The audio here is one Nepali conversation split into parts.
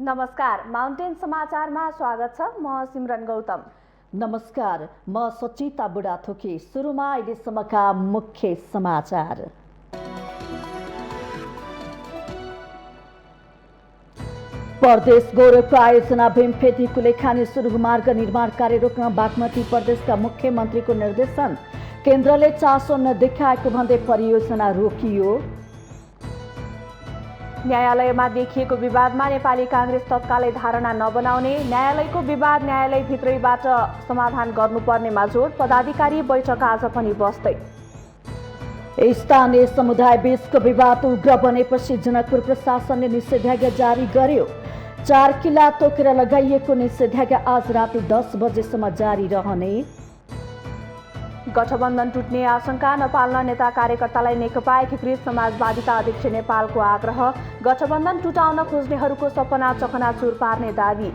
नमस्कार, माउन्टेन समाचारमा स्वागत छ। म सिमरन गौतम। नमस्कार, म सचिता बुढाथोकी। सुरुमा अहिलेसम्मका मुख्य समाचार। प्रदेश गौरवको आयोजना भीमफेदी कुलेखानी सुरुङमार्ग निर्माण कार्य रोक्न बागमती प्रदेशका मुख्यमन्त्रीको निर्देशन। केन्द्रले चासो नदेखाएको भन्दै परियोजना रोकियो। न्यायालयमा देखिएको विवादमा नेपाली कांग्रेस तत्कालै धारणा नबनाउने, न्यायालयको विवाद न्यायालयभित्रैबाट समाधान गर्नुपर्नेमा जोड। पदाधिकारी बैठक आज पनि बस्दै। स्थानीय समुदाय बीचको विवाद उग्र बनेपछि जनकपुर प्रशासनले निषेधाज्ञा जारी गर्यो। 4 किल्ला तोकेर लगाइएको निषेधाज्ञा आज राति 10 बजेसम्म जारी रहने। गठबन्धन टुट्ने आशंका, नपाल्न नेता कार्यकर्तालाई नेकपा एकीकृत समाजवादीका अध्यक्ष नेपालको आग्रह। गठबन्धन टुटाउन खोज्नेहरूको सपना चकनाचुर पार्ने दावी।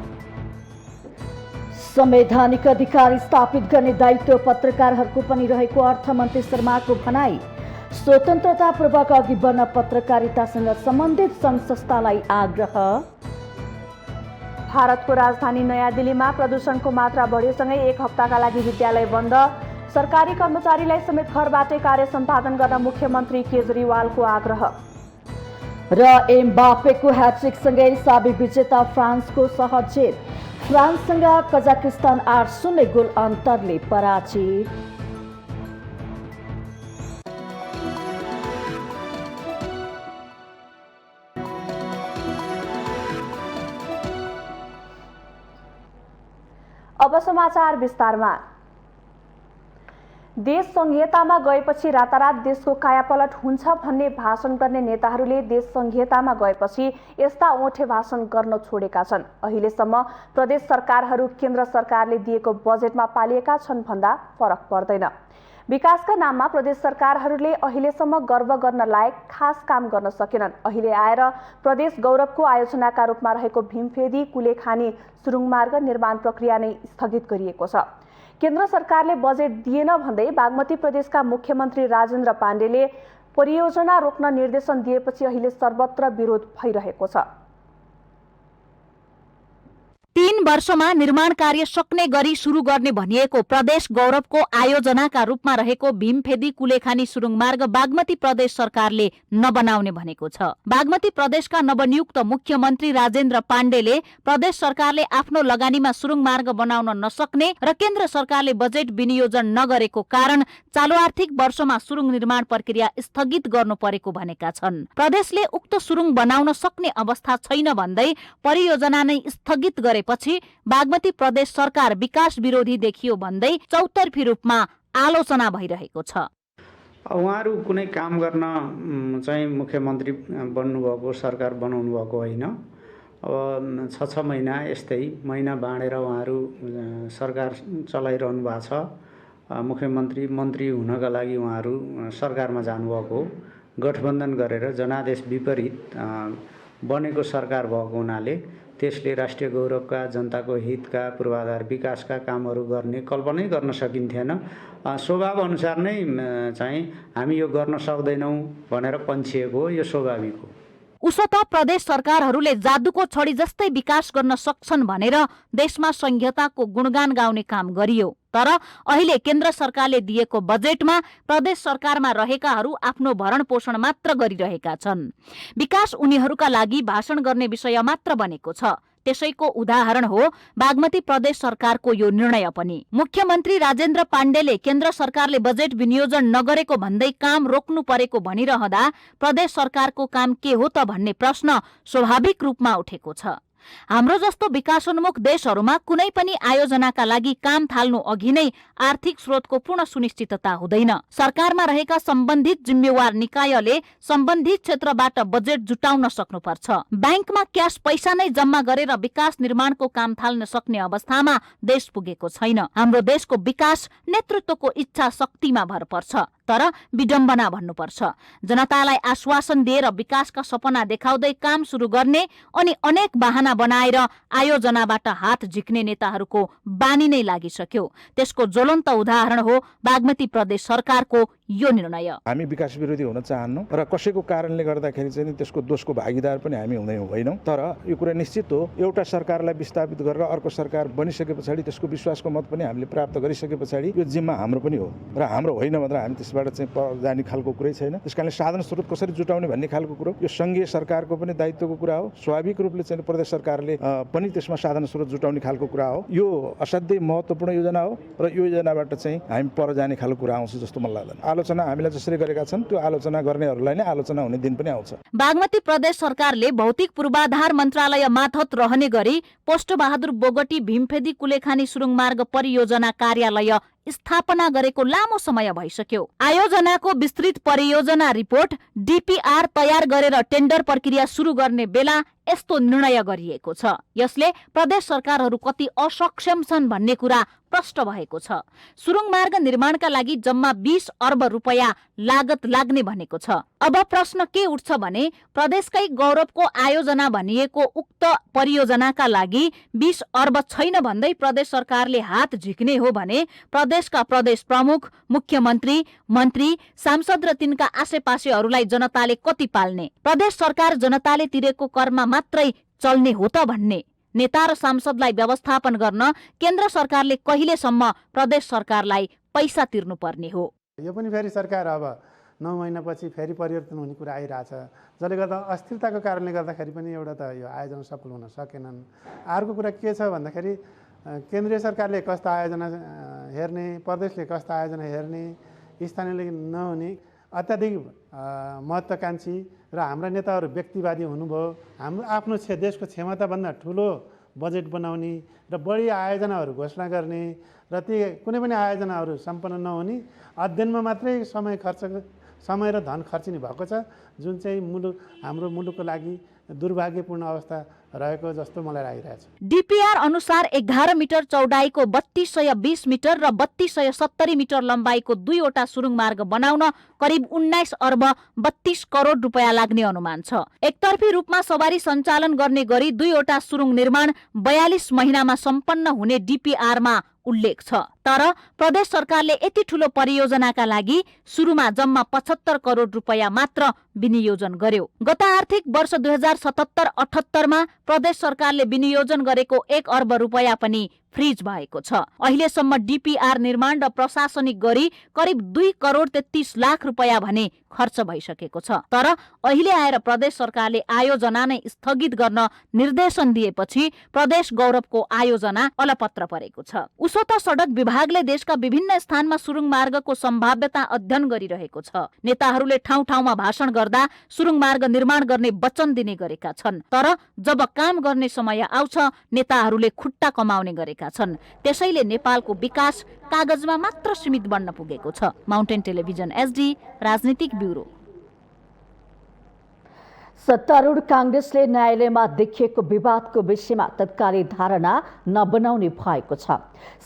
संवैधानिक अधिकार स्थापित गर्ने दायित्व पत्रकारहरूको पनि रहेको अर्थमन्त्री शर्माको भनाई। स्वतन्त्रतापूर्वक अघि बढ्न पत्रकारितासँग सम्बन्धित सङ्घ संस्थालाई आग्रह। भारतको राजधानी नयाँ दिल्लीमा प्रदूषणको मात्रा बढ्योसँगै 1 हप्ताका लागि विद्यालय बन्द। सरकारी कर्मचारीलाई समेत घरबाटै कार्य सम्पादन गर्न मुख्यमन्त्री केजरीवालको आग्रह। र एमबापेको ह्याट्रिकसँगै साबी विजेता फ्रान्सको सहज जित। फ्रान्ससँग कजाकिस्तान 8-0 गोल अन्तरले पराजित। अब समाचार विस्तारमा। देश संघीयतामा गएपछि रातारात देशको कायापलट हुन्छ भन्ने भाषण गर्ने नेताहरूले देश संघीयतामा गएपछि यस्ता ओठे भाषण गर्न छोडेका छन्। अहिलेसम्म प्रदेश सरकारहरू केन्द्र सरकारले दिएको बजेटमा पालिएका छन् भन्दा फरक पर्दैन। विकासका नाममा प्रदेश सरकारहरूले अहिलेसम्म गर्व गर्न लायक खास काम गर्न सकेनन्। अहिले आएर प्रदेश गौरवको आयोजनाका रूपमा रहेको भीमफेदी कुलेखानी सुरुङमार्ग निर्माण प्रक्रिया नै स्थगित गरिएको छ। केन्द्र सरकारले बजेट दिएन भन्दै बागमती प्रदेशका मुख्यमन्त्री राजेन्द्र पाण्डेले परियोजना रोक्न निर्देशन दिएपछि अहिले सर्वत्र विरोध भइरहेको छ। 3 वर्षमा निर्माण कार्य सक्ने गरी सुरु गर्ने भनिएको प्रदेश गौरवको आयोजनाका रूपमा रहेको भीमफेदी कुलेखानी सुरुङमार्ग बागमती प्रदेश सरकारले नबनाउने भनेको छ। बागमती प्रदेशका नवनियुक्त मुख्यमन्त्री राजेन्द्र पाण्डेले प्रदेश सरकारले आफ्नो लगानीमा सुरुङमार्ग बनाउन नसक्ने र केन्द्र सरकारले बजेट विनियोजन नगरेको कारण चालु आर्थिक वर्षमा सुरुङ निर्माण प्रक्रिया स्थगित गर्नु परेको भनेका छन्। प्रदेशले उक्त सुरुङ बनाउन सक्ने अवस्था छैन भन्दै परियोजना नै स्थगित गरे पछि बागमती प्रदेश सरकार विकास विरोधी देखियो भन्दै चौतर्फी रूपमा आलोचना भइरहेको छ। उहाँहरू कुनै काम गर्न चाहिँ मुख्यमन्त्री बन्नुभएको, सरकार बनाउनु भएको होइन। अब 6 महिना यस्तै महिना बाँडेर उहाँहरू सरकार चलाइरहनु भएको छ। मुख्यमन्त्री मन्त्री हुनका लागि उहाँहरू सरकारमा जानुभएको हो। गठबन्धन गरेर जनादेश विपरीत बनेको सरकार भएको हुनाले त्यसले राष्ट्रिय गौरवका, जनताको हितका, पूर्वाधार विकासका कामहरू गर्ने कल्पनै गर्न सकिन्थेन। स्वभाव अनुसार नै चाहिँ हामी यो गर्न सक्दैनौँ भनेर पन्छिएको हो। यो स्वाभाविक हो। उसो त प्रदेश सरकारहरूले जादुको छडी जस्तै विकास गर्न सक्छन् भनेर देशमा संघीयताको गुणगान गाउने काम गरियो। तर अहिले केन्द्र सरकारले दिएको बजेटमा प्रदेश सरकारमा रहेकाहरू आफ्नो भरण पोषण मात्र गरिरहेका छन्। विकास उनीहरूका लागि भाषण गर्ने विषय मात्र बनेको छ। त्यसैको उदाहरण हो बागमती प्रदेश सरकारको यो निर्णय पनि। मुख्यमन्त्री राजेन्द्र पाण्डेले केन्द्र सरकारले बजेट विनियोजन नगरेको भन्दै काम रोक्नु परेको भनिरहँदा प्रदेश सरकारको काम के हो त भन्ने प्रश्न स्वाभाविक रूपमा उठेको छ। हाम्रो जस्तो विकासोन्मुख देशहरूमा कुनै पनि आयोजनाका लागि काम थाल्नु अघि नै आर्थिक स्रोतको पूर्ण सुनिश्चितता हुँदैन। सरकारमा रहेका सम्बन्धित जिम्मेवार निकायले सम्बन्धित क्षेत्रबाट बजेट जुटाउन सक्नुपर्छ। ब्याङ्कमा क्याश पैसा नै जम्मा गरेर विकास निर्माणको काम थाल्न सक्ने अवस्थामा देश पुगेको छैन। हाम्रो देशको विकास नेतृत्वको इच्छा शक्तिमा भर पर्छ। तर विडम्बना भन्नुपर्छ, जनतालाई आश्वासन दिएर विकासका सपना देखाउँदै काम सुरु गर्ने अनि अनेक बहाना बनाएर आयोजनाबाट हात झिक्ने नेताहरूको बानी नै लागिसक्यो। त्यसको ज्वलन्त उदाहरण हो बागमती प्रदेश सरकारको यो निर्णय। हामी विकास विरोधी हुन चाहन्नौँ र कसैको कारणले गर्दाखेरि चाहिँ त्यसको दोषको भागीदार पनि हामी होइनौँ। तर यो कुरा निश्चित हो, एउटा सरकारलाई विस्थापित गरेर अर्को सरकार बनिसके पछाडि त्यसको विश्वासको मत पनि हामीले प्राप्त गरिसके पछाडि यो जिम्मा हाम्रो पनि हो र हाम्रो होइन भनेर हामी त्यसबाट चाहिँ जाने खालको कुरै छैन। त्यसकारणले साधन स्रोत कसरी जुटाउने भन्ने खालको कुरो यो सङ्घीय सरकारको पनि दायित्वको कुरा हो। स्वाभाविक रूपले चाहिँ प्रदेश सरकारले पनि त्यसमा साधन स्रोत जुटाउने खालको कुरा हो। यो असाध्यै महत्त्वपूर्ण योजना हो र यो योजनाबाट चाहिँ हामी पर जाने खालको कुरा आउँछ जस्तो मलाई लाग्दैन। आलोचना हामीलाई जसरी गरेका छन् त्यो आलोचना गर्नेहरूलाई नै आलोचना हुने दिन पनि आउँछ। बागमती प्रदेश सरकारले भौतिक पूर्वाधार मन्त्रालय मार्फत रहने गरी पोष्टबहादुर बोगटी भीमफेदी कुलेखानी सुरुङ मार्ग परियोजना कार्यालय स्थापना गरेको लामो समय भइसक्यो। आयोजनाको विस्तृत परियोजना रिपोर्ट DPR तयार गरेर टेन्डर प्रक्रिया सुरु गर्ने बेला यस्तो निर्णय गरिएको छ। यसले प्रदेश सरकारहरू कति असक्षम छन् भन्ने कुरा प्रष्ट भएको छ। सुरुङ मार्ग निर्माणका लागि जम्मा 20 अर्ब रुपैयाँ लागत लाग्ने भनेको छ। अब प्रश्न के उठ्छ भने प्रदेशकै गौरवको आयोजना भनिएको उक्त परियोजनाका लागि 20 अर्ब छैन भन्दै प्रदेश सरकारले हात झिक्ने हो भने प्रदेशका प्रदेश प्रमुख, मुख्यमन्त्री, मन्त्री, सांसद र तिनका आसेपासेहरूलाई जनताले कति पाल्ने? प्रदेश सरकार जनताले तिरेको करमा मात्रै चल्ने हो त भन्ने? नेता र सांसदलाई व्यवस्थापन गर्न केन्द्र सरकारले कहिलेसम्म प्रदेश सरकारलाई पैसा तिर्नु पर्ने हो? यो पनि फेरि सरकार अब 9 महिनापछि फेरि परिवर्तन हुने कुरा आइरहेछ, जसले गर्दा अस्थिरताको कारणले गर्दाखेरि पनि एउटा त यो आयोजना सफल हुन सकेनन्। अर्को कुरा के छ भन्दाखेरि केन्द्रीय सरकारले कस्तो आयोजना हेर्ने, प्रदेशले कस्तो आयोजना हेर्ने, स्थानीयले नहुने अत्याधिक महत्त्वाकांक्षी र हाम्रा नेताहरू व्यक्तिवादी हुनुभयो। हाम्रो आफ्नो देशको क्षमताभन्दा ठुलो बजेट बनाउने र बढी आयोजनाहरू घोषणा गर्ने र ती कुनै पनि आयोजनाहरू सम्पन्न नहुने, अध्ययनमा मात्रै समय र धन खर्चिने भएको छ, जुन चाहिँ हाम्रो मुलुकको लागि दुर्भाग्यपूर्ण अवस्था रहेको जस्तो मलाई लागिरहेछ। DPR अनुसार 11 मिटर चौडाइको 3220 मिटर र 3270 मिटर लम्बाइको 2वटा सुरुङ मार्ग बनाउन करिब 19 अर्ब 32 करोड रुपैयाँ लाग्ने अनुमान छ। एकतर्फी रूपमा सवारी सञ्चालन गर्ने गरी 2वटा सुरुङ निर्माण 42 महिनामा सम्पन्न हुने DPR-मा उल्लेख छ। तर प्रदेश सरकारले यति ठूलो परियोजनाका लागि सुरुमा जम्मा 75 करोड रुपैयाँ मात्र विनियोजन गर्यो। गत आर्थिक वर्ष 2077-78मा प्रदेश सरकारले विनियोजन गरेको 1 अर्ब रुपैयाँ पनि फ्रिज भएको छ। अहिलेसम्म DPR निर्माण र प्रशासनिक गरी करिब 2 करोड 33 लाख रुपैयाँ भने खर्च भइसकेको छ। तर अहिले आएर प्रदेश सरकारले आयोजना नै स्थगित गर्न निर्देशन दिएपछि प्रदेश गौरवको आयोजना अलपत्र परेको छ। उसो त सडक विभागले देशका विभिन्न स्थानमा सुरुङ मार्गको सम्भाव्यता अध्ययन गरिरहेको छ। नेताहरूले ठाउँ ठाउँमा भाषण गर्दा सुरुङ मार्ग निर्माण गर्ने वचन दिने गरेका छन्। तर जब काम गर्ने समय आउँछ नेताहरूले खुट्टा कमाउने गरेका छन्। त्यसैले नेपालको विकास कागजमा मात्र सीमित बन्न पुगेको छ। माउन्टेन टेलिभिजन SD राजनीतिक ब्युरो। सत्तारूढ कांग्रेसले न्यायालयमा देखिएको विवादको विषयमा तत्कालीन धारणा नबनाउने भएको छ।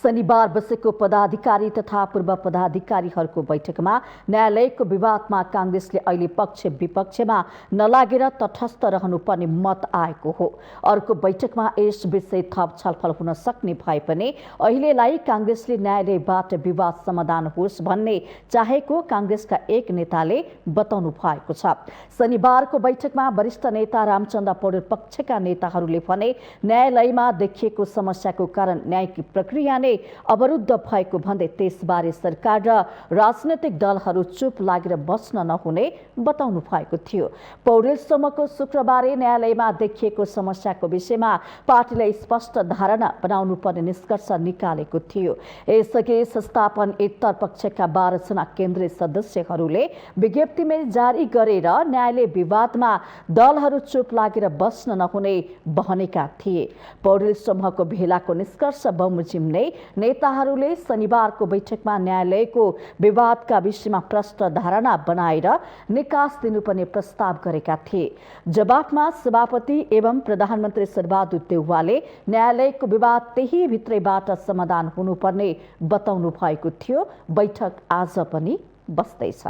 शनिबार बसेको पदाधिकारी तथा पूर्व पदाधिकारीहरूको बैठकमा न्यायालयको विवादमा कांग्रेसले अहिले पक्ष विपक्षमा नलागेर तटस्थ रहनुपर्ने मत आएको हो। अर्को बैठकमा यस विषय थप छलफल हुन सक्ने भए पनि अहिलेलाई कांग्रेसले न्यायालयबाट विवाद समाधान होस् भन्ने चाहेको कांग्रेसका एक नेताले बताउनु भएको छ। शनिबारको बैठकमा वरिष्ठ नेता रामचन्द्र पौडेल पक्षका नेताहरूले भने न्यायालयमा देखिएको समस्याको कारण न्यायिक प्रक्रिया नै अवरुद्ध भएको भन्दै त्यसबारे सरकार र राजनैतिक दलहरू चुप लागेर बस्न नहुने बताउनु भएको थियो। पौडेल समूहको शुक्रबार न्यायालयमा देखिएको समस्याको विषयमा पार्टीलाई स्पष्ट धारणा बनाउनु पर्ने निष्कर्ष निकालेको थियो। यसअघि संस्थापन इतर पक्षका 12 जना केन्द्रीय सदस्यहरूले विज्ञप्तिमै जारी गरेर न्यायालय विवादमा दलहरू चुप लागेर बस्न नहुने भनेका थिए। पौडेल समूहको भेलाको निष्कर्ष बमोजिम नै नेताहरूले शनिबारको बैठकमा न्यायालयको विवादका विषयमा प्रष्ट धारणा बनाएर निकास दिनुपर्ने प्रस्ताव गरेका थिए। जवाफमा सभापति एवं प्रधानमन्त्री शेरबहादुर देउवाले न्यायालयको विवाद त्यही भित्रैबाट समाधान हुनुपर्ने बताउनु भएको थियो। बैठक आज पनि बस्दैछ।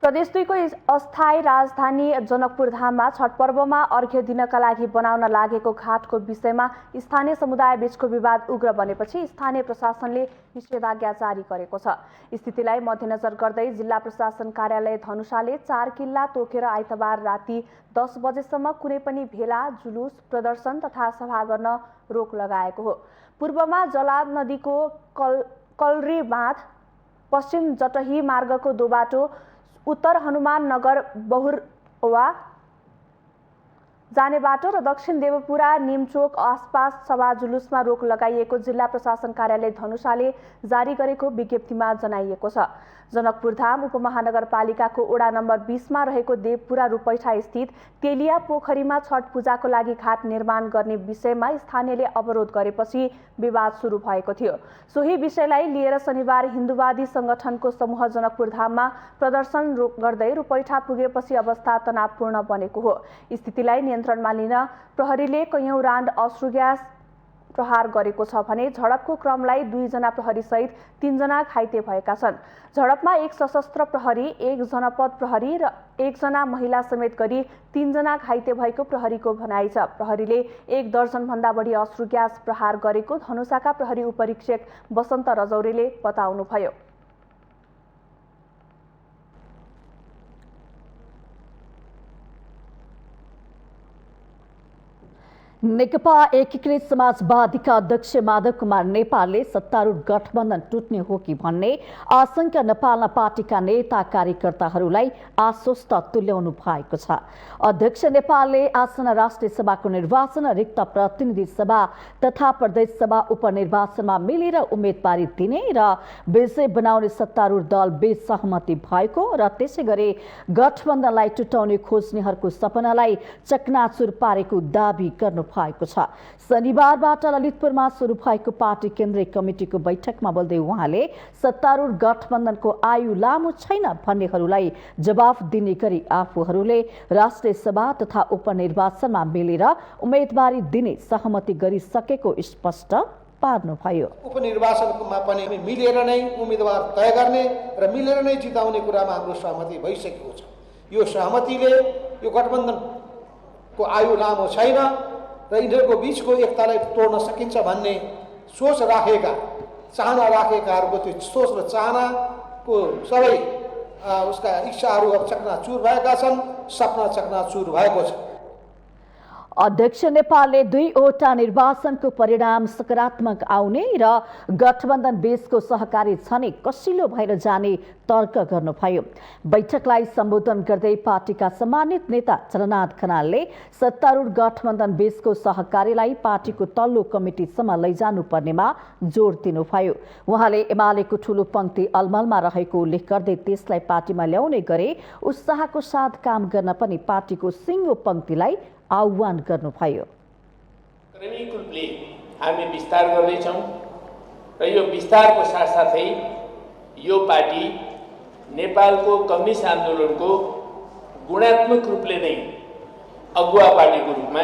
प्रदेश 2 को अस्थायी राजधानी जनकपुर धाममा छठ पर्वमा अर्घ्य दिनका लागि बनाउन लागेको घाटको विषयमा स्थानीय समुदाय बीचको विवाद उग्र बनेपछि स्थानीय प्रशासनले निषेधाज्ञा जारी गरेको छ। स्थितिलाई मध्यनजर गर्दै जिल्ला प्रशासन कार्यालय धनुषाले 4 किल्ला तोकेर आइतबार राति 10 बजेसम्म कुनै पनि भेला, जुलुस, प्रदर्शन तथा सभा गर्न रोक लगाएको हो। पूर्वमा जलाद नदीको कलरी बाँध, पश्चिम जटही मार्गको दोबाटो, उत्तर हनुमान नगर बहुरवा जाने बाटो र दक्षिण देवपुरा निमचोक आसपास सभा जुलुसमा रोक लगाइएको जिल्ला प्रशासन कार्यालय धनुषाले जारी गरेको विज्ञप्तिमा जनाइएको छ। जनकपुर धाम उपमहानगरपालिकाको वडा नम्बर 20 मा रहेको देवपुरा रूपैठा स्थित तेलिया पोखरीमा छठ पूजाको लागि घाट निर्माण गर्ने विषयमा स्थानीयले अवरोध गरेपछि विवाद सुरु भएको थियो। सोही विषयलाई लिएर शनिबार हिन्दुवादी संगठनको समूह जनकपुर धाममा प्रदर्शन गर्दै रूपैठा पुगेपछि अवस्था तनावपूर्ण बनेको हो। स्थितिलाई नियन्त्रणमा लिन प्रहरीले कैयौं राउन्ड अश्रु ग्यास प्रहार गरेको छ भने झडपको क्रमलाई 2 जना प्रहरी सहित 3 जना घाइते भएका छन्। झडपमा 1 सशस्त्र प्रहरी, 1 जनपद प्रहरी र 1 जना महिला समेत गरी 3 जना घाइते भएको प्रहरीको भनाइ छ। प्रहरीले 1 दर्जन भन्दा बढी अश्रु ग्यास प्रहार गरेको धनुषाका प्रहरी उपरीक्षक बसन्त रजौरेले बताउनुभयो। नेकपा एकीकृत समाजवादीका अध्यक्ष माधव कुमार नेपालले सत्तारूढ गठबन्धन टुट्ने हो कि भन्ने आशंका नेपालमा पार्टीका नेता कार्यकर्ताहरूलाई आश्वस्त तुल्याउनु भएको छ। अध्यक्ष नेपालले आसन राष्ट्रिय सभाको निर्वाचन, रिक्त प्रतिनिधि सभा तथा प्रदेश सभा उपनिर्वाचनमा मिलेर उम्मेदवारी दिने र विजय बनाउने सत्तारूढ दल बीच सहमति भएको र त्यसै गरी गठबन्धनलाई टुटाउने खोज्नेहरूको सपनालाई चकनाचुर पारेको दावी गर्नु भएको छ। शनिबारबाट ललितपुरमा सुरु भएको पार्टी केन्द्रीय कमिटीको बैठकमा बोल्दै उहाँले सत्तारूढ गठबन्धनको आयु लामो छैन भन्नेहरूलाई जवाफ दिने गरी आफूहरूले राष्ट्रिय सभा तथा उपनिर्वाचनमा मिलेर उम्मेदवारी दिने सहमति गरिसकेको स्पष्ट पार्नुभयो। उपनिर्वाचनमा पनि मिलेर नै उम्मेदवार तय गर्ने र मिलेर नै जिताउने कुरामा हाम्रो सहमति भइसकेको छ। यो सहमतिले यो गठबन्धनको आयु लामो छैन र यिनीहरूको बीचको एकतालाई तोड्न सकिन्छ भन्ने सोच राखेका, चाहना राखेकाहरूको त्यो सोच र चाहनाको सबै उसका इच्छाहरू अब चकनाचुर भएका छन्, सपना चकनाचुर भएको छ। अध्यक्ष नेपालले 2वटा निर्वाचनको परिणाम सकारात्मक आउने र गठबन्धन बीचको सहकारी छने कसिलो भएर जाने तर्क गर्नुभयो। बैठकलाई सम्बोधन गर्दै पार्टीका सम्मानित नेता चलनाथ खनालले सत्तारूढ गठबन्धन बीचको सहकारीलाई पार्टीको तल्लो कमिटीसम्म लैजानु पर्नेमा जोड दिनुभयो। उहाँले एमालेको ठूलो पंक्ति अलमलमा रहेको उल्लेख गर्दै त्यसलाई पार्टीमा ल्याउने गरे उत्साहको साथ काम गर्न पनि पार्टीको सिङ्गो पंक्तिलाई आह्वान गर्नुभयो। क्रमिक रूपले हामी विस्तार गर्दैछौँ र यो विस्तारको साथसाथै यो पार्टी नेपालको कम्युनिस्ट आन्दोलनको गुणात्मक रूपले नै अगुवा पार्टीको रूपमा,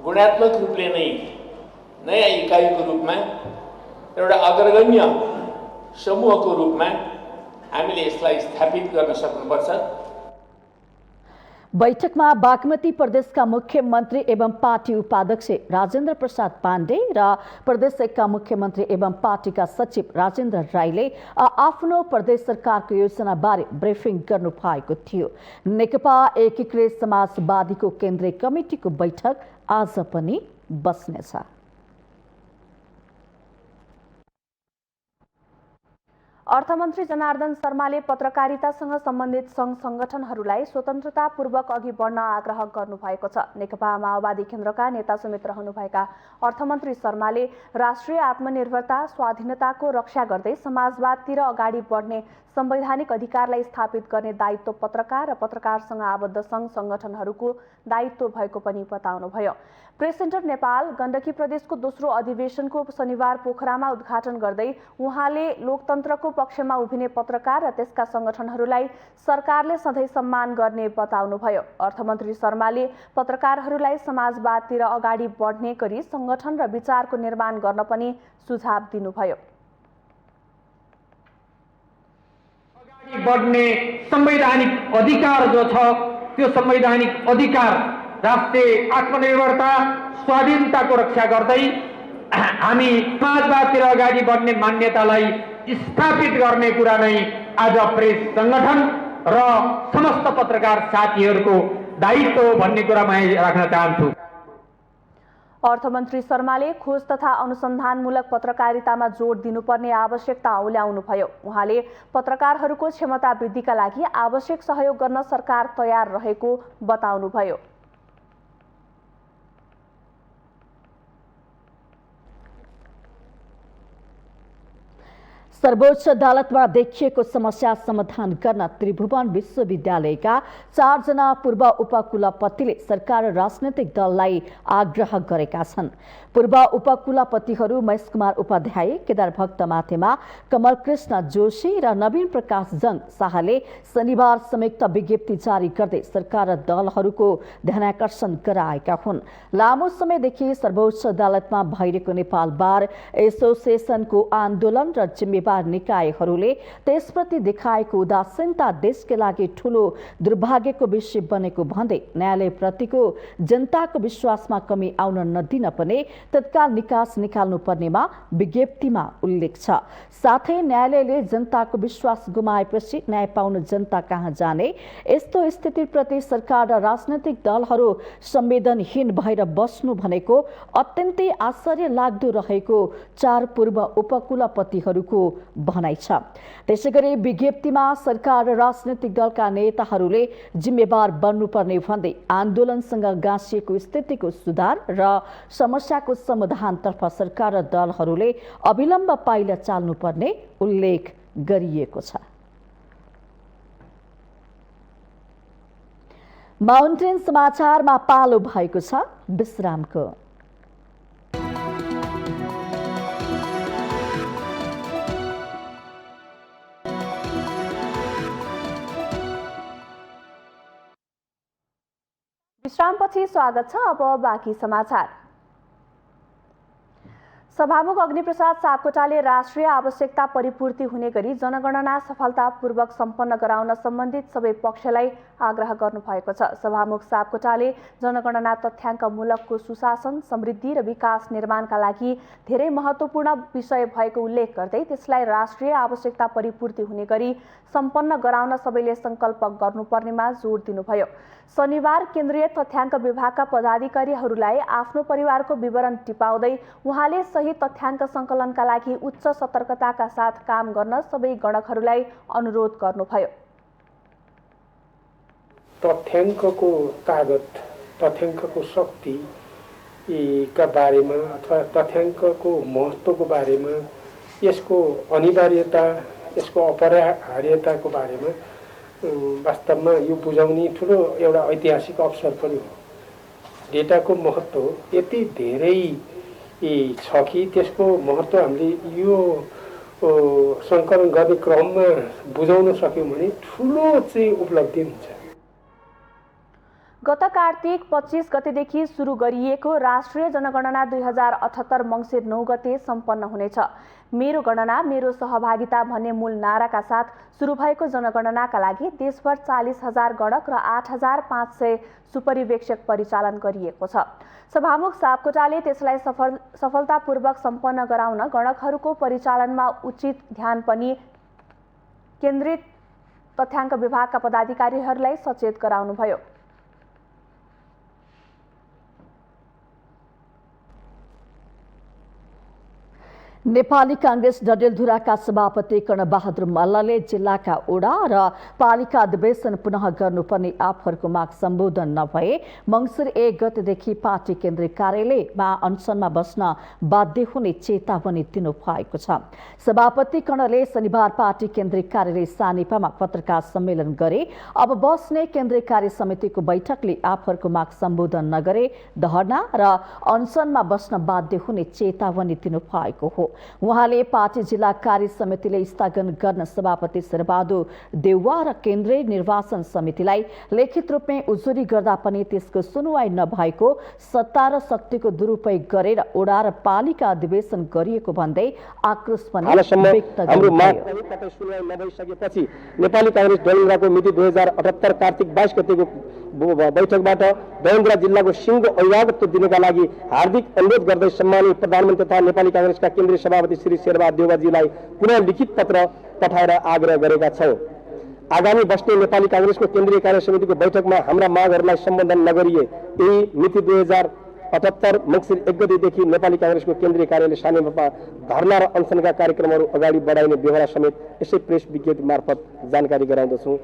गुणात्मक रूपले नै नयाँ इकाइको रूपमा, एउटा अग्रगण्य समूहको रूपमा हामीले यसलाई स्थापित गर्न सक्नुपर्छ। बैठकमा बागमती प्रदेशका मुख्यमन्त्री एवं पार्टी उपाध्यक्ष राजेन्द्र प्रसाद पाण्डे र प्रदेश 1 का मुख्यमन्त्री एवं पार्टीका सचिव राजेन्द्र राईले आफ्नो प्रदेश सरकारको योजनाबारे ब्रिफिङ गर्नु भएको थियो। नेकपा एकीकृत समाजवादीको केन्द्रीय कमिटीको बैठक आज पनि बस्नेछ। अर्थमन्त्री जनार्दन शर्माले पत्रकारितासँग सम्बन्धित सङ्घ संगठनहरूलाई स्वतन्त्रतापूर्वक अघि बढ्न आग्रह गर्नुभएको छ। नेकपा माओवादी केन्द्रका नेता समेत रहनुभएका अर्थमन्त्री शर्माले राष्ट्रिय आत्मनिर्भरता, स्वाधीनताको रक्षा गर्दै समाजवादतिर अगाडि बढ्ने संवैधानिक अधिकारलाई स्थापित गर्ने दायित्व पत्रकार र पत्रकारसँग आबद्ध सङ्घ संगठनहरूको दायित्व भएको पनि बताउनुभयो। प्रेस सेन्टर नेपाल गण्डकी प्रदेशको दोस्रो अधिवेशनको शनिबार पोखरामा उद्घाटन गर्दै उहाँले लोकतन्त्रको पक्षमा उभिने पत्रकार र त्यसका संगठनहरूलाई सरकारले सधैँ सम्मान गर्ने बताउनुभयो। अर्थमन्त्री शर्माले पत्रकारहरूलाई समाजवादतिर अगाडि बढ्ने गरी संगठन र विचारको निर्माण गर्न पनि सुझाव दिनुभयो। बढ्ने संवैधानिक अधिकार जो छ त्यो संवैधानिक अधिकार राष्ट्रिय आत्मनिर्भरता स्वाधीनताको रक्षा गर्दै हामी समाजवादतिर अगाडि बढ्ने मान्यतालाई स्थापित गर्ने कुरा नै आज प्रेस संगठन र समस्त पत्रकार साथीहरूको दायित्व हो भन्ने कुरा म राख्न चाहन्छु। अर्थमन्त्री शर्माले खोज तथा अनुसन्धानमूलक पत्रकारितामा जोड दिनुपर्ने आवश्यकता औल्याउनुभयो। उहाँले पत्रकारहरूको क्षमता वृद्धिका लागि आवश्यक सहयोग गर्न सरकार तयार रहेको बताउनुभयो। सर्वोच्च अदालतमा देखिएको समस्या समाधान गर्न त्रिभुवन विश्वविद्यालयका 4 जना पूर्व उपकुलपतिले सरकार र राजनैतिक दललाई आग्रह गरेका छन्। पूर्व उपकुलपतिहरू महेश कुमार उपाध्याय, केदार भक्त माथेमा, कमल कृष्ण जोशी र नवीन प्रकाश जंग शाहले शनिबार संयुक्त विज्ञप्ति जारी गर्दै सरकार र दलहरूको ध्यानाकर्षण गराएका हुन्। लामो समयदेखि सर्वोच्च अदालतमा भइरहेको नेपाल बार एसोसिएसनको आन्दोलन र जिम्मेवार निकायहरूले त्यसप्रति देखाएको उदासीनता देशका लागि ठूलो दुर्भाग्यको विषय बनेको भन्दै न्यायालयप्रतिको जनताको विश्वासमा कमी आउन नदिन पनि तत्काल निकास निकाल्नु पर्नेमा विज्ञप्तिमा उल्लेख छ। साथै न्यायालयले जनताको विश्वास गुमाएपछि न्याय पाउन जनता कहाँ जाने, यस्तो स्थितिप्रति सरकार र राजनैतिक दलहरू संवेदनहीन भएर बस्नु भनेको अत्यन्तै आश्चर्य लाग्दो रहेको 4 पूर्व उपकुलपतिहरूको भनाइ छ। त्यसैगरी विज्ञप्तिमा सरकार र राजनैतिक दलका नेताहरूले जिम्मेवार बन्नुपर्ने भन्दै आन्दोलनसँग गाँसिएको स्थितिको सुधार र समस्याको समाधानतर्फ सरकार र दलहरूले अविलम्ब पाइला चाल्नुपर्ने उल्लेख गरिएको छ। माउन्टेन समाचारमा पालो भएको छ विश्रामको। विश्रामपछि स्वागत छ। अब बाँकी समाचार। सभामुख अग्निप्रसाद सापकोटाले राष्ट्रिय आवश्यकता परिपूर्ति हुने गरी जनगणना सफलतापूर्वक सम्पन्न गराउन सम्बन्धित सबै पक्षलाई आग्रह गर्नुभएको छ। सभामुख सापकोटाले जनगणना तथ्याङ्कमूलकको सुशासन, समृद्धि र विकास निर्माणका लागि धेरै महत्त्वपूर्ण विषय भएको उल्लेख गर्दै त्यसलाई राष्ट्रिय आवश्यकता परिपूर्ति हुने गरी सम्पन्न गराउन सबैले सङ्कल्प गर्नुपर्नेमा जोड दिनुभयो। शनिबार केन्द्रीय तथ्याङ्क विभागका पदाधिकारीहरूलाई आफ्नो परिवारको विवरण टिपाउँदै उहाँले सही तथ्याङ्क सङ्कलनका लागि उच्च सतर्कताका साथ काम गर्न सबै गणकहरूलाई अनुरोध गर्नुभयो। तथ्याङ्कको तागत, तथ्याङ्कको शक्ति का बारेमा अथवा तथ्याङ्कको महत्त्वको बारेमा, यसको अनिवार्यता, यसको अपरिहार्यताको बारेमा वास्तवमा यो बुझाउने ठुलो एउटा ऐतिहासिक अवसर पनि हो। डेटाको महत्त्व यति धेरै छ कि त्यसको महत्त्व हामीले यो सङ्कलन गर्ने क्रममा बुझाउन सक्यौँ भने ठुलो चाहिँ उपलब्धि हुन्छ। गत कार्तिक 25 गतेदेखि सुरु गरिएको राष्ट्रिय जनगणना 2078 मङ्सिर 9 गते सम्पन्न हुनेछ। मेरो गणना मेरो सहभागिता भन्ने मूल नाराका साथ सुरु भएको जनगणनाका लागि देशभर 40,000 गणक र 8,500 सुपरिवेक्षक परिचालन गरिएको छ। सभामुख सापकोटाले त्यसलाई सफलतापूर्वक सम्पन्न गराउन गणकहरूको परिचालनमा उचित ध्यान पनि केन्द्रित तथ्याङ्क विभागका पदाधिकारीहरूलाई सचेत गराउनुभयो। नेपाली कांग्रेस डडेलधुराका सभापति कर्णबहादुर मल्लले जिल्लाका ओडा र पालिका अधिवेशन पुनः गर्नुपर्ने आफूहरूको माग सम्बोधन नभए मङ्सिर 1 गतेदेखि पार्टी केन्द्रीय कार्यालयमा अनसनमा बस्न बाध्य हुने चेतावनी दिनुभएको छ। सभापति कर्णले शनिबार पार्टी केन्द्रीय कार्यालय सानेपामा पत्रकार सम्मेलन गरे। अब बस्ने केन्द्रीय कार्य समितिको बैठकले आफूहरूको माग सम्बोधन नगरे धरना र अनसनमा बस्न बाध्य हुने चेतावनी दिनुभएको हो। उहाँले पार्टी जिल्ला कार्य समितिले स्थगन गर्न सभापति शेरबहादुर देउवा र केन्द्रीय निर्वाचन समितिलाई लिखित रूपमै उजुरी गर्दा पनि त्यसको सुनवाई नभएको, सत्ता र शक्तिको दुरुपयोग गरेर ओडा र पालिका अधिवेशन गरिएको भन्दै आक्रोश पनि व्यक्त गर्नुभयो। सुनवाई नभइसकेपछि नेपाली कांग्रेस डडेलधुराको मिति 2078 कार्तिक 22 गतेको बैठकबाट डडेलधुरा जिल्लाको सिंहको अभिभावकत्व दिनका लागि हार्दिक अनुरोध गर्दै सम्माननीय प्रधानमन्त्री तथा नेपाली कांग्रेसका केन्द्रीय सभापति श्री शेरबहादुर देउवाजीलाई पुनः लिखित पत्र पठाएर आग्रह गरेका छौं। आगामी बस्ने नेपाली कांग्रेसको केन्द्रीय कार्य समितिको बैठकमा हाम्रा मागहरूलाई सम्बोधन नगरिए यही मिति 2078 मङ्सिर 1 गतेदेखि नेपाली कांग्रेसको केन्द्रीय कार्यालय सानेपामा धरना र अनसनका कार्यक्रमहरू अगाडि बढाइने बेहोरा समेत यसै प्रेस विज्ञप्ति मार्फत जानकारी गराउँदछौँ।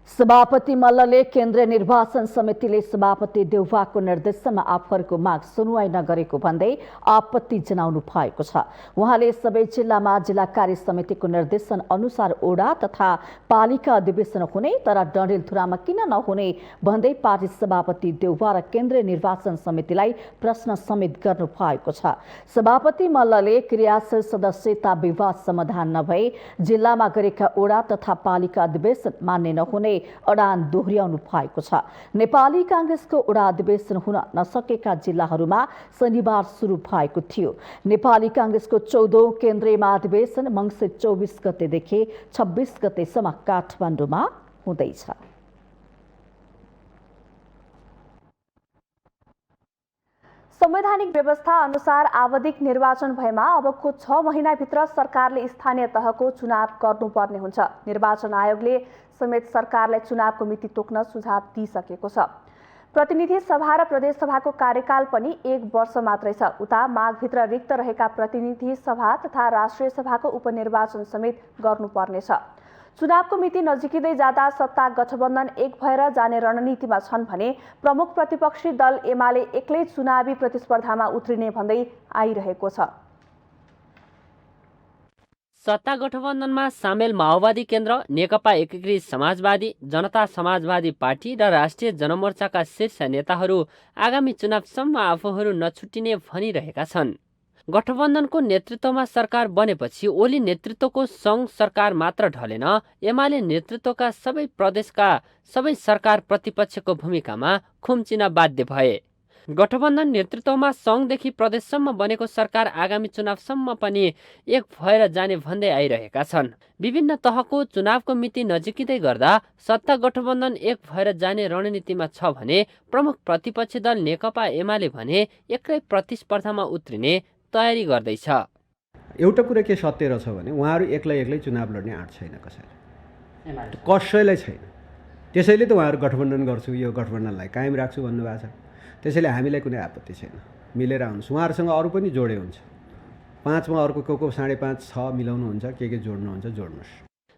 सभापति मल्लले केन्द्रीय निर्वाचन समितिले सभापति देउवाको निर्देशनमा आफूहरूको माग सुनवाई नगरेको भन्दै आपत्ति जनाउनु भएको छ। उहाँले सबै जिल्लामा जिल्ला कार्य समितिको निर्देशन अनुसार ओडा तथा पालिका अधिवेशन हुने तर डडेलधुरामा किन नहुने भन्दै पार्टी सभापति देउवा र केन्द्रीय निर्वाचन समितिलाई प्रश्न समेत गर्नु भएको छ। सभापति मल्लले क्रियाशील सदस्यता विवाद समाधान नभई जिल्लामा गरेका ओडा तथा पालिका अधिवेशन मान्य नहुने अडान दोहोर्याउनु भएको छ। नेपाली कांग्रेसको ओडा अधिवेशन हुन नसकेका जिल्लाहरूमा शनिबार सुरु भएको थियो। नेपाली कांग्रेसको 14औं केन्द्रीय महाधिवेशन मङ्सिर 24 गतेदेखि 26 गतेसम्म काठमाडौँमा हुँदैछ। संवैधानिक व्यवस्था अनुसार आवधिक निर्वाचन भएमा अबको 6 महिनाभित्र सरकारले स्थानीय तहको चुनाव गर्नुपर्ने हुन्छ। निर्वाचन आयोगले समेत सरकारलाई चुनावको मिति तोक्न सुझाव दिइसकेको छ। प्रतिनिधि सभा र प्रदेश सभाको कार्यकाल पनि 1 वर्ष मात्रै छ। उता माघभित्र रिक्त रहेका प्रतिनिधि सभा तथा राष्ट्रिय सभाको उपनिर्वाचन समेत गर्नुपर्नेछ। चुनावको मिति नजिकिँदै जाँदा सत्ता गठबन्धन एक भएर जाने रणनीतिमा छन् भने प्रमुख प्रतिपक्षी दल एमाले एक्लै चुनावी प्रतिस्पर्धामा उत्रिने भन्दै आइरहेको छ। सत्ता गठबन्धनमा सामेल माओवादी केन्द्र, नेकपा एकीकृत समाजवादी, जनता समाजवादी पार्टी र राष्ट्रिय जनमोर्चाका शीर्ष नेताहरू आगामी चुनावसम्म आफूहरू नछुटिने भनिरहेका छन्। गठबन्धनको नेतृत्वमा सरकार बनेपछि ओली नेतृत्वको सङ्घ सरकार मात्र ढलेन, एमाले नेतृत्वका सबै प्रदेशका सबै सरकार प्रतिपक्षको भूमिकामा खुम्चिन बाध्य भए। गठबन्धन नेतृत्वमा सङ्घदेखि प्रदेशसम्म बनेको सरकार आगामी चुनावसम्म पनि एक भएर जाने भन्दै आइरहेका छन्। विभिन्न तहको चुनावको मिति नजिकिँदै गर्दा सत्ता गठबन्धन एक भएर जाने रणनीतिमा छ भने प्रमुख प्रतिपक्षी दल नेकपा एमाले भने एक्लै प्रतिस्पर्धामा उत्रिने तयारी गर्दैछ। एउटा कुरा के सत्य रहेछ भने उहाँहरू एक्लै चुनाव लड्ने आँट छैन कसैलाई छैन। त्यसैले त उहाँहरू गठबन्धन गर्छु, यो गठबन्धनलाई कायम राख्छु भन्नुभएको छ। त्यसैले हामीलाई कुनै आपत्ति छैन, मिलेर आउनुहोस्। उहाँहरूसँग अरू पनि जोडे हुन्छ, 5 मा अर्को को 5.5 6 मिलाउनुहुन्छ, के जोड्नुहुन्छ जोड्नुहोस्।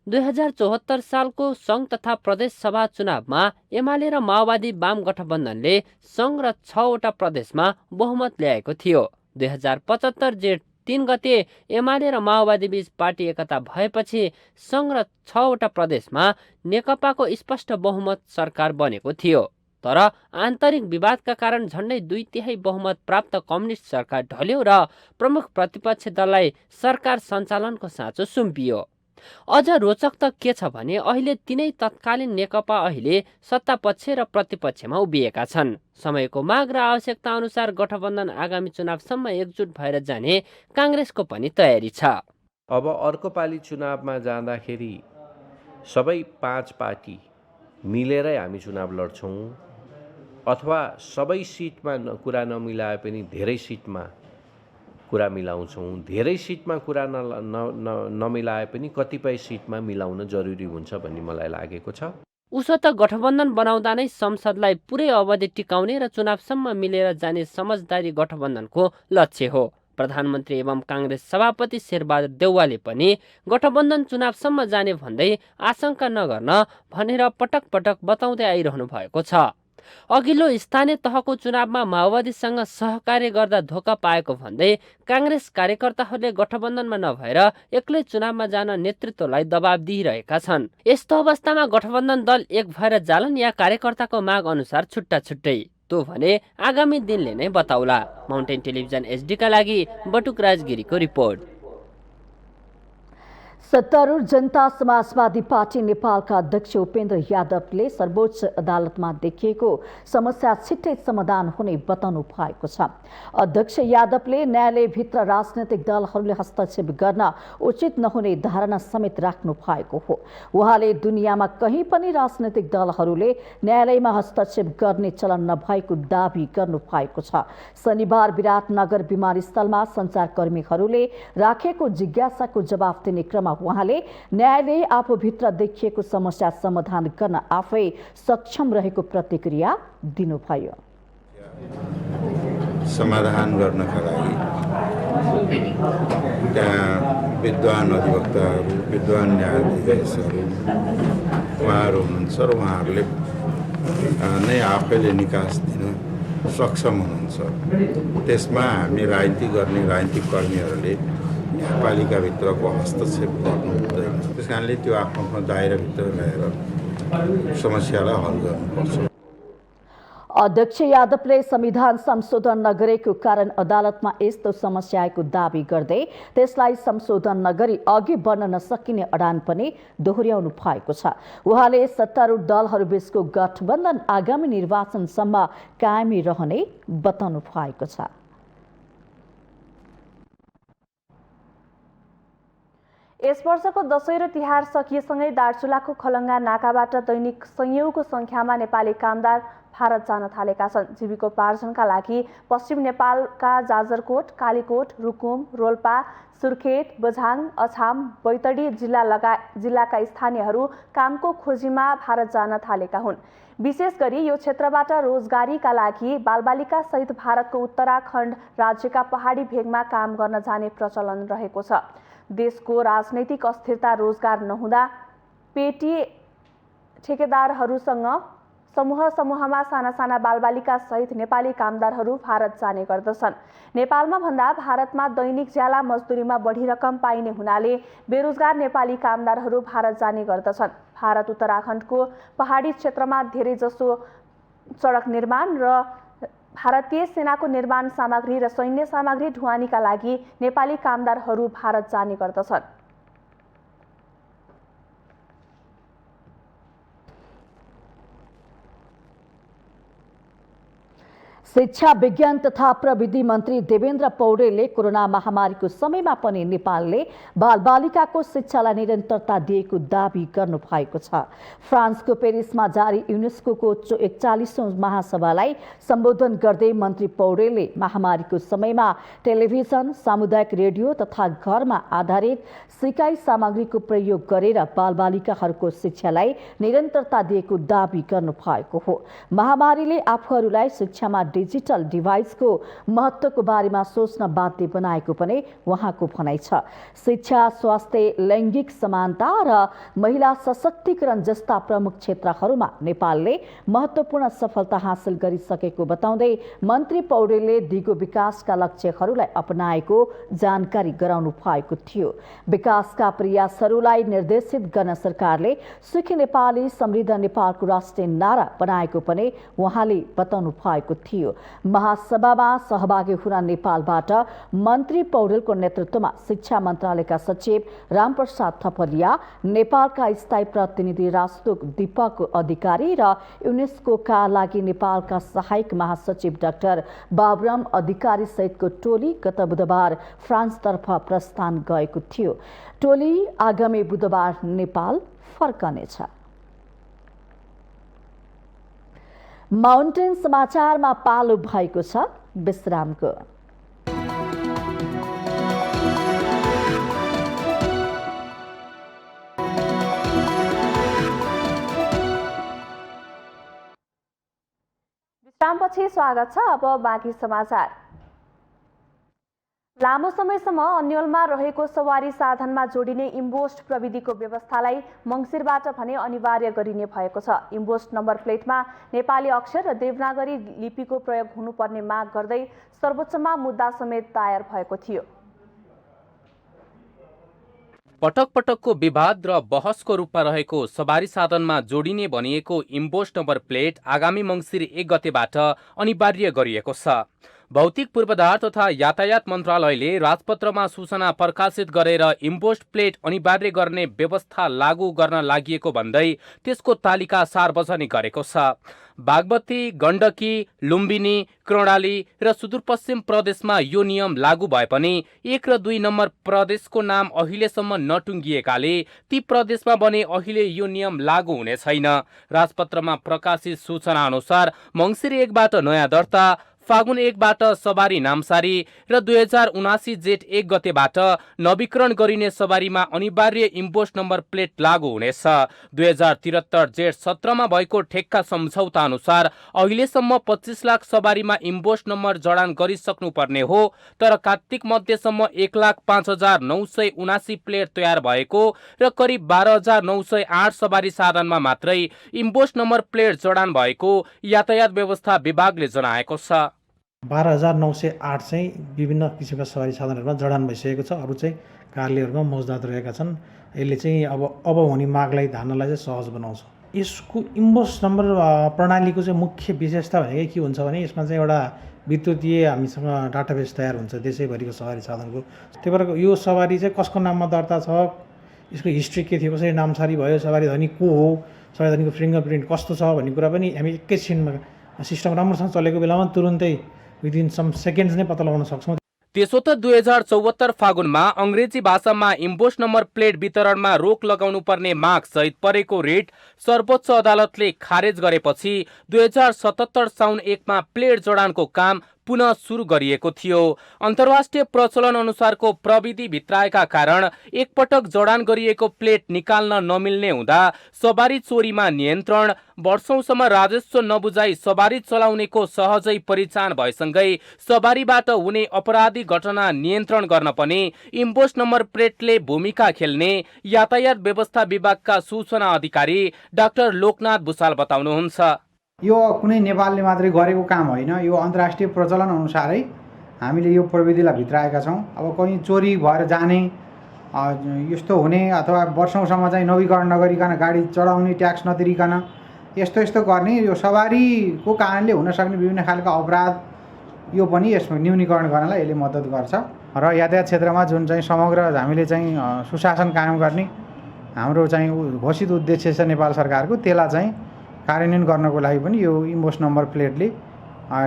2074 सालको सङ्घ तथा प्रदेश सभा चुनावमा एमाले र माओवादी वाम गठबन्धनले सङ्घ र 6 वटा प्रदेशमा बहुमत ल्याएको थियो। 2075 जेठ 3 गते एमाले र माओवादी बीच पार्टी एकता भएपछि सङ्घ र 6 वटा प्रदेशमा नेकपाको स्पष्ट बहुमत सरकार बनेको थियो। तर आन्तरिक विवादका कारण झण्डै 2/3 बहुमत प्राप्त कम्युनिस्ट सरकार ढल्यो र प्रमुख प्रतिपक्षी दललाई सरकार सञ्चालनको साँचो सुम्पियो। अझ रोचक त के छ भने अहिले तिनै तत्कालीन नेकपा अहिले सत्तापक्ष र प्रतिपक्षमा उभिएका छन्। समयको माग र आवश्यकता अनुसार गठबन्धन आगामी चुनावसम्म एकजुट भएर जाने काङ्ग्रेसको पनि तयारी छ। अब अर्को पालि चुनावमा जाँदाखेरि सबै 5 पार्टी मिलेरै हामी चुनाव लड्छौँ, अथवा सबै सिटमा कुरा नमिलाए पनि धेरै सिटमा कुरा मिलाउँछौँ। धेरै सिटमा कुरा नमिलाए पनि कतिपय सिटमा मिलाउन जरुरी हुन्छ भन्ने मलाई लागेको छ। उसो त गठबन्धन बनाउँदा नै संसदलाई पुरै अवधि टिकाउने र चुनावसम्म मिलेर जाने समझदारी गठबन्धनको लक्ष्य हो। प्रधानमन्त्री एवं काङ्ग्रेस सभापति शेरबहादुर देउवाले पनि गठबन्धन चुनावसम्म जाने भन्दै आशंका नगर्न भनेर पटक पटक बताउँदै आइरहनु भएको छ। अघिल्लो स्थानीय तहको चुनावमा माओवादीसँग सहकार्य गर्दा धोका पाएको भन्दै काङ्ग्रेस कार्यकर्ताहरूले गठबन्धनमा नभएर एक्लै चुनावमा जान नेतृत्वलाई दबाब दिइरहेका छन्। यस्तो अवस्थामा गठबन्धन दल एक भएर जालन या कार्यकर्ताको माग अनुसार छुट्टा छुट्टै त्यो भने आगामी दिनले नै बताउला। माउन्टेन टेलिभिजन एचडीका लागि बटुकराज गिरीको रिपोर्ट। सत्तारूढ़ जनता समाजवादी पार्टी नेपालका अध्यक्ष उपेन्द्र यादवले सर्वोच्च अदालतमा देखिएको समस्या छिट्टै समाधान हुने बताउनु भएको छ। अध्यक्ष यादवले न्यायालयभित्र राजनैतिक दलहरूले हस्तक्षेप गर्न उचित नहुने धारणा समेत राख्नु भएको हो। उहाँले दुनियाँमा कहीँ पनि राजनैतिक दलहरूले न्यायालयमा हस्तक्षेप गर्ने चलन नभएको दावी गर्नु भएको छ। शनिबार विराटनगर विमानस्थलमा सञ्चारकर्मीहरूले राखेको जिज्ञासाको जवाफ दिने क्रममा उहाँले न्यायालय आफूभित्र देखिएको समस्या समाधान गर्न आफै सक्षम रहेको प्रतिक्रिया दिनुभयो। समाधान गर्नका लागि त्यहाँ विद्वान अधिवक्ताहरू, विद्वान न्यायाधीशहरू उहाँहरू हुनुहुन्छ र उहाँहरूले नै आफैले निकास दिन सक्षम हुनुहुन्छ। त्यसमा हामी राजनीति गर्ने राजनीतिक कर्मीहरूले न्यायपालिकाभित्रको हस्तक्षेप गर्नु हुँदैन। त्यस कारणले त्यो आफ्नो दायराभित्र रहेर समस्यालाई हल गर्नुपर्छ। अध्यक्ष यादवले संविधान संशोधन नगरेको कारण अदालतमा यस्तो समस्या आएको दावी गर्दै त्यसलाई संशोधन नगरी अघि बढ्न नसकिने अडान पनि दोहोर्याउनु भएको छ। उहाँले सत्तारूढ दलहरूबीचको गठबन्धन आगामी निर्वाचनसम्म कायमी रहने बताउनु भएको छ। यस वर्षको दशैं र तिहार सकिएसँगै दार्चुलाको खलङ्गा नाकाबाट दैनिक सयौंको संख्यामा नेपाली कामदार भारत जान थालेका छन्। जीविकोपार्जनका लागि पश्चिम नेपालका जाजरकोट, कालीकोट, रुकुम, रोल्पा, सुर्खेत, बझाङ, अछाम, बैतडी जिल्लाका स्थानीयहरू कामको खोजीमा भारत जान थालेका हुन्। विशेष गरी यो क्षेत्रबाट रोजगारीका लागि बालबालिका सहित भारतको उत्तराखण्ड राज्यका पहाडी भेगमा काम गर्न जाने प्रचलन रहेको छ। देशको राजनैतिक अस्थिरता रोजगार नहुँदा पेटी ठेकेदारहरूसँग समूहमा साना बालबालिका सहित नेपाली कामदारहरू भारत जाने गर्दछन्। नेपालमा भन्दा भारतमा दैनिक ज्याला मजदुरीमा बढी रकम पाइने हुनाले बेरोजगार नेपाली कामदारहरू भारत जाने गर्दछन्। भारत उत्तराखण्डको पहाडी क्षेत्रमा धेरै जसो सडक निर्माण र भारतीय सेनाको निर्माण सामग्री र सैन्य सामग्री ढुवानीका लागि नेपाली कामदारहरू भारत जाने गर्दछन्। शिक्षा विज्ञान तथा प्रविधि मन्त्री देवेन्द्र पौडेलले कोरोना महामारीको समयमा पनि नेपालले बालबालिकाको शिक्षालाई निरन्तरता दिएको दावी गर्नु भएको छ। फ्रान्सको पेरिसमा जारी युनेस्कोको 41औं महासभालाई सम्बोधन गर्दै मन्त्री पौडेलले महामारीको समयमा टेलिभिजन, सामुदायिक रेडियो तथा घरमा आधारित सिकाइ सामग्रीको प्रयोग गरेर बालबालिकाहरूको शिक्षालाई निरन्तरता दिएको दावी गर्नु भएको हो। महामारीले आफूहरूलाई शिक्षामा डिजिटल डिभाइसको महत्त्वको बारेमा सोच्न बाध्य बनाएको पनि उहाँको भनाइ छ। शिक्षा, स्वास्थ्य, लैङ्गिक समानता र महिला सशक्तिकरण जस्ता प्रमुख क्षेत्रहरूमा नेपालले महत्त्वपूर्ण सफलता हासिल गरिसकेको बताउँदै मन्त्री पौडेलले दिगो विकासका लक्ष्यहरूलाई अपनाएको जानकारी गराउनु भएको थियो। विकासका प्रयासहरूलाई निर्देशित गर्न सरकारले सुखी नेपाली समृद्ध नेपालको राष्ट्रिय नारा बनाएको पनि उहाँले बताउनु भएको थियो। महासभामा सहभागी हुन नेपालबाट मन्त्री पौडेलको नेतृत्वमा शिक्षा मन्त्रालयका सचिव रामप्रसाद थपलिया, नेपालका स्थायी प्रतिनिधि राजदूत दीपक अधिकारी र युनेस्कोका लागि नेपालका सहायक महासचिव डाक्टर बाबुराम अधिकारी सहितको टोली गत बुधबार फ्रान्सतर्फ प्रस्थान गएको थियो। टोली आगामी बुधबार नेपाल फर्कनेछ। माउन्टेन समाचारमा पालो भएको छ विश्रामको। विश्रामपछि स्वागत छ। अब बाँकी समाचार। लामो समयसम्म अन्यलमा रहेको सवारी साधनमा जोडिने इम्बोस्ड प्रविधिको व्यवस्थालाई मङ्सिरबाट भने अनिवार्य गरिने भएको छ। इम्बोस्ड नम्बर प्लेटमा नेपाली अक्षर र देवनागरी लिपिको प्रयोग हुनुपर्ने माग गर्दै सर्वोच्चमा मुद्दा समेत दायर भएको थियो। पटक पटकको विवाद र बहसको रूपमा रहेको सवारी साधनमा जोडिने भनिएको इम्पोज नम्बर प्लेट आगामी मङ्सिर 1 गतेबाट अनिवार्य गरिएको छ। भौतिक पूर्वाधार तथा यातायात मन्त्रालयले राजपत्रमा सूचना प्रकाशित गरेर इम्पोज प्लेट अनिवार्य गर्ने व्यवस्था लागू गर्न लागि भन्दै त्यसको तालिका सार्वजनिक गरेको छ। बागमती, गण्डकी, लुम्बिनी, कर्णाली र सुदूरपश्चिम प्रदेशमा यो नियम लागू भए पनि 1 र 2 नम्बर प्रदेशको नाम अहिलेसम्म नटुङ्गिएकाले ती प्रदेशमा भने अहिले यो नियम लागू हुने छैन। राजपत्रमा प्रकाशित सूचना अनुसार मङ्सिर 1 बाट नयाँ दर्ता, फागुन 1 बाट सवारी नामसारी र 2079 जेठ 1 गतेबाट नवीकरण गरिने सवारीमा अनिवार्य इम्पोज नम्बर प्लेट लागू हुनेछ। 2073 जेठ 17 मा भएको ठेक्का सम्झौता अनुसार अहिलेसम्म 25 लाख सवारीमा इम्पोज नम्बर जडान गरिसक्नुपर्ने हो, तर कार्तिक मध्यसम्म 1,05,979 प्लेट तयार भएको र करिब 12,908 सवारी साधनमा मात्रै इम्पोज नम्बर प्लेट जडान भएको यातायात व्यवस्था विभागले जनाएको छ। 12,908 चाहिँ विभिन्न किसिमका सवारी साधनहरूमा जडान भइसकेको छ। अरू चाहिँ कार्यालयहरूमा मौजदात रहेका छन्। यसले चाहिँ अब हुने मागलाई धान्नलाई चाहिँ सहज बनाउँछ। यसको इम्पोज नम्बर प्रणालीको चाहिँ मुख्य विशेषता भनेको के हुन्छ भने यसमा चाहिँ एउटा विद्युतीय हामीसँग डाटाबेस तयार हुन्छ देशैभरिको सवारी साधनको। त्यही भएर यो सवारी चाहिँ कसको नाममा दर्ता छ, यसको हिस्ट्री के थियो, कसरी नामसारी भयो, सवारी धनी को हो, सवारी धनीको फिङ्गरप्रिन्ट कस्तो छ भन्ने कुरा पनि हामी एकैछिनमा सिस्टम राम्रोसँग चलेको बेलामा तुरुन्तै विदिन सम सेकेन्ड्स नै पत्ता लगाउन सक्छौँ। त्यसो त 2074 फागुनमा अङ्ग्रेजी भाषामा इम्पोज नम्बर प्लेट वितरणमा रोक लगाउनु पर्ने माग सहित परेको रिट सर्वोच्च अदालतले खारेज गरेपछि 2077 साउन 1 मा प्लेट जडानको काम पुनः सुरु गरिएको थियो। अन्तर्राष्ट्रिय प्रचलन अनुसारको प्रविधि भित्राएका कारण एकपटक जडान गरिएको प्लेट निकाल्न नमिल्ने हुँदा सवारी चोरीमा नियन्त्रण, वर्षौंसम्म राजस्व नबुझाइ सवारी चलाउनेको सहजै परिचान भएसँगै सवारीबाट हुने अपराधी घटना नियन्त्रण गर्न पनि इम्पोज नम्बर प्लेटले भूमिका खेल्ने यातायात व्यवस्था विभागका सूचना अधिकारी डाक्टर लोकनाथ भुसाल बताउनुहुन्छ। यो कुनै नेपालले मात्रै गरेको काम होइन, यो अन्तर्राष्ट्रिय प्रचलन अनुसारै हामीले यो प्रविधिलाई भित्राएका छौँ। अब कहीँ चोरी भएर जाने, यस्तो हुने अथवा वर्षौंसम्म चाहिँ नवीकरण नगरिकन गाडी चढाउने, ट्याक्स नतिरिकन यस्तो गर्ने, यो सवारीको कारणले हुन सक्ने विभिन्न खालका अपराध यो पनि यसमा न्यूनीकरण गर्नलाई यसले मद्दत गर्छ। र यातायात क्षेत्रमा जुन चाहिँ समग्र हामीले चाहिँ सुशासन कायम गर्ने हाम्रो चाहिँ घोषित उद्देश्य छ नेपाल सरकारको, त्यसलाई चाहिँ कार्यान्वयन गर्नको लागि पनि यो इम्पोज नम्बर प्लेटले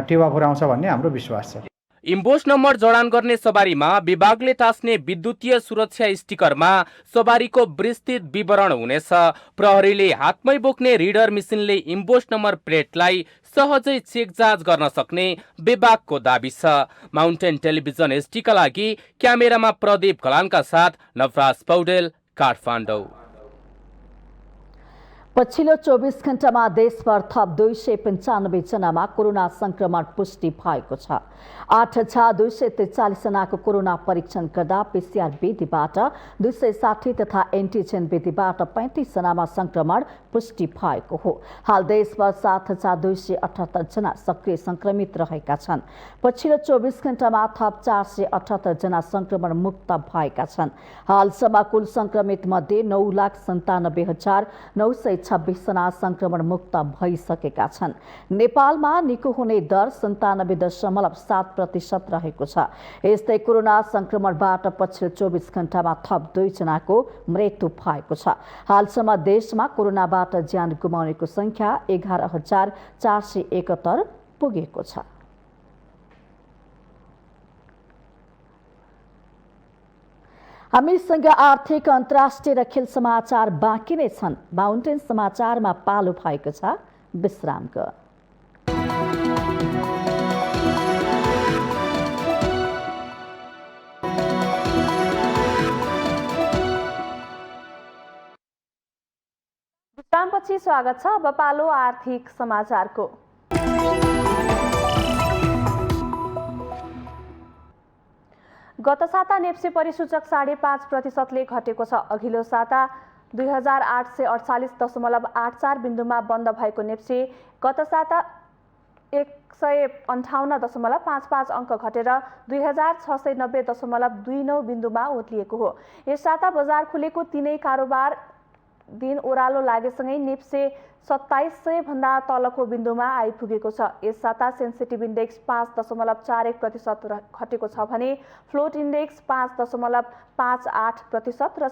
टेवा पुर्याउँछ भन्ने हाम्रो विश्वास छ। इम्पोज नम्बर जडान गर्ने सवारीमा विभागले टास्ने विद्युतीय सुरक्षा स्टिकरमा सवारीको विस्तृत विवरण हुनेछ। प्रहरीले हातमै बोक्ने रिडर मेसिनले इम्पोज नम्बर प्लेटलाई सहजै चेक जाँच गर्न सक्ने विभागको दाबी छ। माउन्टेन टेलिभिजन एसटीका लागि क्यामेरामा प्रदीप घलानका साथ नवराज पौडेल, काठमाडौँ। पछिल्लो 24 घण्टामा देशभर थप 295 जनामा कोरोना संक्रमण पुष्टि भएको छ। 8,243 जनाको कोरोना परीक्षण गर्दा पीसीआर विधिबाट 260 तथा एन्टिजेन विधिबाट 35 जनामा संक्रमण पुष्टि भएको हो। हाल देशभर 7,278 जना सक्रिय संक्रमित रहेका छन्। पछिल्लो 24 घण्टामा थप 478 जना संक्रमण मुक्त भएका छन्। हालसम्म कुल संक्रमित मध्ये 9,97,926 जना संक्रमण मुक्त भइसकेका छन्। नेपालमा निको हुने दर 97.7% रहेको छ। यस्तै कोरोना संक्रमणबाट पछिल्लो 24 घण्टामा थप 2 जनाको मृत्यु भएको छ। हालसम्म देशमा कोरोनाबाट ज्यान गुमाउनेको संख्या 11,471 पुगेको छ। हामीसँग आर्थिक, अन्तर्राष्ट्रिय र खेल समाचार बाँकी नै छन्। माउन्टेन समाचारमा पालो भएको छ विश्रामको। विश्रामपछि स्वागत छ। अब पालो आर्थिक समाचारको। गत साता नेप्से परिसूचक 5.5%ले घटेको छ। अघिल्लो साता 2,848.84 बिन्दुमा बन्द भएको नेप्से गत साता 158.55 अङ्क घटेर 2690.29 बिन्दुमा ओत्लिएको हो। यस साता बजार खुलेको तीनै कारोबार दिन ओह्रालो लागेसँगै नेप्से 2700 भन्दा तलको बिन्दुमा आइपुगेको छ। यस साता सेन्सिटिभ इन्डेक्स 5.41% घटेको छ भने फ्लोट इन्डेक्स 5.58% र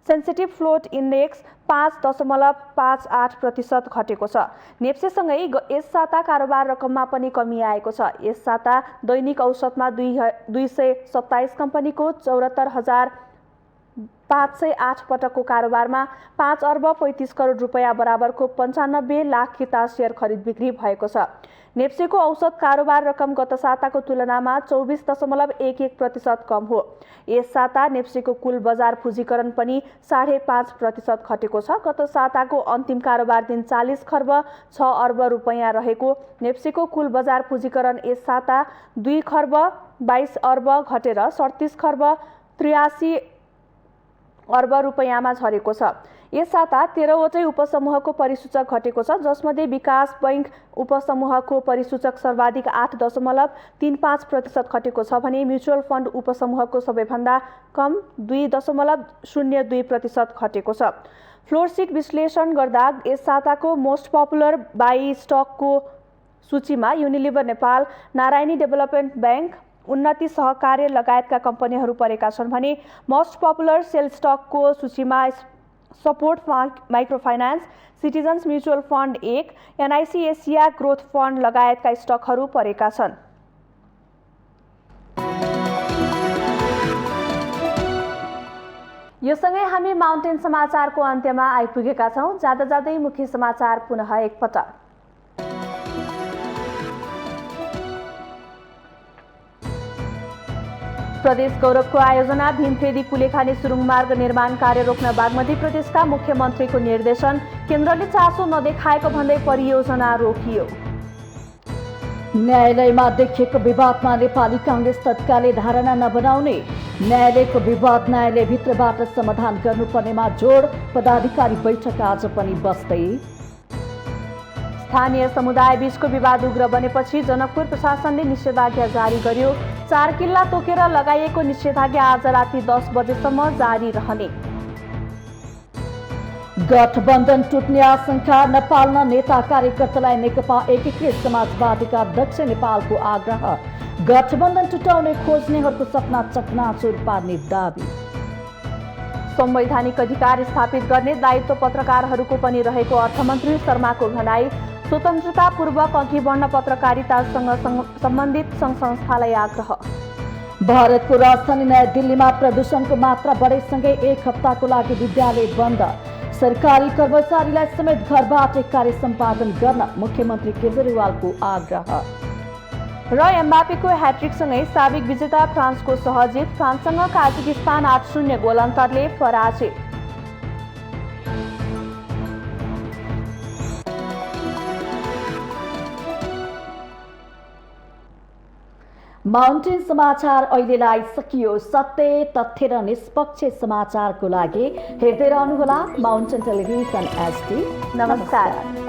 सेन्सिटिभ फ्लोट इन्डेक्स 5.58% घटेको छ। नेप्सेसँगै यस साता कारोबार रकममा पनि कमी आएको छ। यस साता दैनिक औसतमा 227 कम्पनीको 74,508 पटकको कारोबारमा 5 अर्ब 35 करोड रुपैयाँ बराबरको 95 लाख किता सेयर खरिद बिक्री भएको छ। नेप्सेको औसत कारोबार रकम गत साताको तुलनामा 24.11% कम हो। यस साता नेप्सेको कुल बजार पुँजीकरण पनि 5.5% घटेको छ। गत साताको अन्तिम कारोबार दिन 40 खर्ब 6 अर्ब रुपैयाँ रहेको नेप्सेको कुल बजार पुँजीकरण यस साता 2 खर्ब 22 अर्ब घटेर 37 खर्ब 83 अर्ब रुपैयाँमा झरेको छ। यस साता 13वटै उपसमूहको परिसूचक घटेको छ, जसमध्ये विकास बैंक उपसमूहको परिसूचक सर्वाधिक 8.35% घटेको छ भने म्युचुअल फन्ड उपसमूहको सबैभन्दा कम 2.02% घटेको छ। फ्लोर सिट विश्लेषण गर्दा यस साताको मोस्ट पपुलर बाई स्टकको सूचीमा Unilever Nepal, Narayani development bank, उन्नति सहकार्य लगायतका कम्पनीहरू परेका छन् भने मोस्ट पपुलर सेल स्टकको सूचीमा support micro finance, citizens mutual fund 1, NIC Asia growth fund लगायतका स्टकहरू परेका छन्। यो सँगै हामी माउन्टेन समाचारको अन्त्यमा आइपुगेका छौँ। जाँदा जाँदै मुख्य समाचार पुनः एकपटक। प्रदेश गौरवको आयोजना भीमफेदी कुलेखानी सुरुङ मार्ग निर्माण कार्य रोक्न बागमती प्रदेशका मुख्यमन्त्रीको निर्देशन, केन्द्रले चासो नदेखाएको भन्दै परियोजना रोकियो। न्यायालयमा देखिएको विवादमा नेपाली कांग्रेस तत्कालै धारणा नबनाउने, न्यायालयको विवाद न्यायालयभित्रबाट समाधान गर्नुपर्नेमा जोड, पदाधिकारी बैठक आज पनि बस्दै। स्थानीय समुदाय बीचको विवाद उग्र बनेपछि जनकपुर प्रशासनले निषेधाज्ञा जारी गर्यो। 4 किल्ला तोकेर लगाइएको निषेधाज्ञा आज राति 10 बजेसम्म जारी रहने। गठबन्धन टुट्ने आशंका, नेपालमा नेता कार्यकर्तालाई नेकपा एकीकृत समाजवादीका अध्यक्ष नेपालको आग्रह, गठबन्धन टुटाउने खोज्नेहरूको सपना चकनाचुर पार्ने दाबी। संवैधानिक अधिकार स्थापित गर्ने दायित्व पत्रकारहरूको पनि रहेको अर्थमन्त्री शर्माको भनाई, स्वतन्त्रतापूर्वक अघि बढ्न पत्रकारितासँग सम्बन्धित सङ्घ संस्थालाई आग्रह। भारतको राजधानी नयाँ दिल्लीमा प्रदूषणको मात्रा बढेसँगै 1 हप्ताको लागि विद्यालय बन्द, सरकारी कर्मचारीलाई समेत घरबाट कार्य सम्पादन गर्न मुख्यमन्त्री केजरीवालको आग्रह। र एम्बापेको ह्याट्रिकसँगै साबिक विजेता फ्रान्सको सहजित, फ्रान्ससँग काजाकिस्तान 8-0 गोल अन्तरले पराजित। माउन्टेन समाचार अहिलेलाई सकियो। सत्य, तथ्य र निष्पक्ष समाचारको लागि हेर्दै रहनुहोला माउन्टेन टेलिभिजन HD। नमस्कार।